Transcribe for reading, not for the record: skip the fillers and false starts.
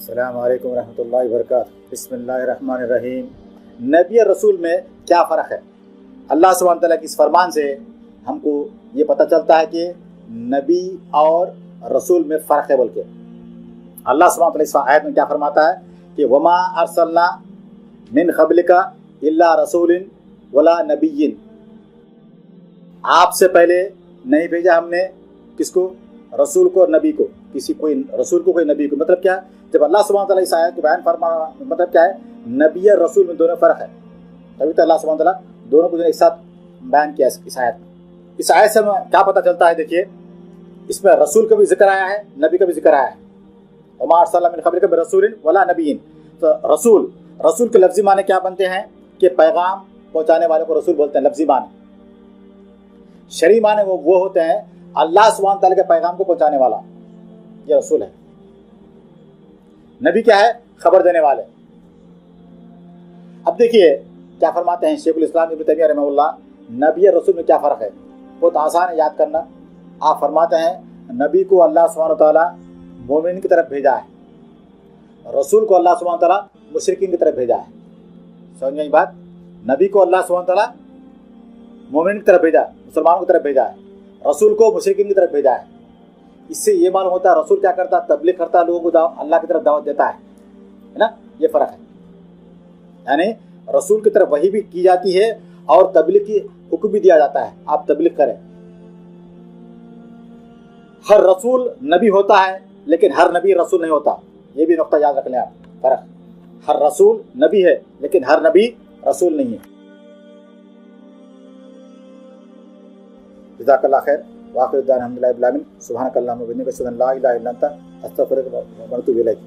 السلام علیکم ورحمۃ اللہ وبرکاتہ۔ بسم اللہ الرحمن الرحیم۔ نبی اور رسول میں کیا فرق ہے؟ اللہ سبحانہ تعالیٰ کی اس فرمان سے ہم کو یہ پتہ چلتا ہے کہ نبی اور رسول میں فرق ہے۔ بلکہ اللہ سبحانہ تعالیٰ اس آیت میں کیا فرماتا ہے کہ وما ارسلنا من قبلک الا رسول ولا نبی، آپ سے پہلے نہیں بھیجا ہم نے کس کو؟ رسول کو اور نبی کو، کوئی رسول کو کوئی نبی کو۔ مطلب کیا؟ جب اللہ سبحانہ تعالیٰ اس آیت کو بیان فرما، مطلب کیا ہے؟ نبی اور رسول میں دونوں فرق ہے، تبھی تو اللہ سبحانہ تعالیٰ دونوں کو ایک ساتھ بیان کیا اس آیت میں۔ اس آیت سے ہمیں کیا پتہ چلتا ہے؟ دیکھیے، اس میں رسول کا بھی ذکر آیا ہے، نبی کا بھی ذکر آیا ہے۔ وما ارسلنا من قبلک من رسول ولا نبی، تو رسول کے لفظی معنی کیا بنتے ہیں کہ پیغام پہنچانے والے کو رسول بولتے ہیں، لفظی معنی۔ شرعی معنی وہ ہوتے ہیں اللہ سبحانہ تعالیٰ کے پیغام کو پہنچانے والا، یہ رسول ہے۔ نبی کیا ہے؟ خبر دینے والے۔ اب دیکھیے کیا فرماتے ہیں شیخ الاسلام ابن تیمیہ رحمہ اللہ، نبی اور رسول میں کیا فرق ہے؟ بہت آسان ہے یاد کرنا۔ آپ فرماتے ہیں نبی کو اللہ سبحانہ تعالیٰ مومن کی طرف بھیجا ہے، رسول کو اللہ سبحانہ تعالیٰ مشرکین کی طرف بھیجا ہے۔ سمجھ میں یہ بات؟ نبی کو اللہ سبحانہ تعالیٰ مومن کی طرف بھیجا، مسلمانوں کی طرف بھیجا ہے، رسول کو مشرکین کی طرف بھیجا ہے۔ اس سے یہ معلوم ہوتا ہے رسول کیا کرتا ہے؟ تبلیغ کرتا ہے، لوگوں کو اللہ کی طرف دعوت دیتا ہے نا؟ یہ فرق ہے، یعنی رسول کی طرف وحی بھی کی جاتی ہے اور تبلیغ کی حکم بھی دیا جاتا ہے، آپ تبلیغ کریں۔ ہر رسول نبی ہوتا ہے لیکن ہر نبی رسول نہیں ہوتا، یہ بھی نقطہ یاد رکھ لیں آپ، فرق۔ ہر رسول نبی ہے لیکن ہر نبی رسول نہیں ہے۔ جزاک اللہ خیر، وآخر دعوانا الحمدللہ رب العالمین، سبحانک اللہم وبحمدک، اشہد ان لا الہ الا انت، استغفرک و اتوب الیک۔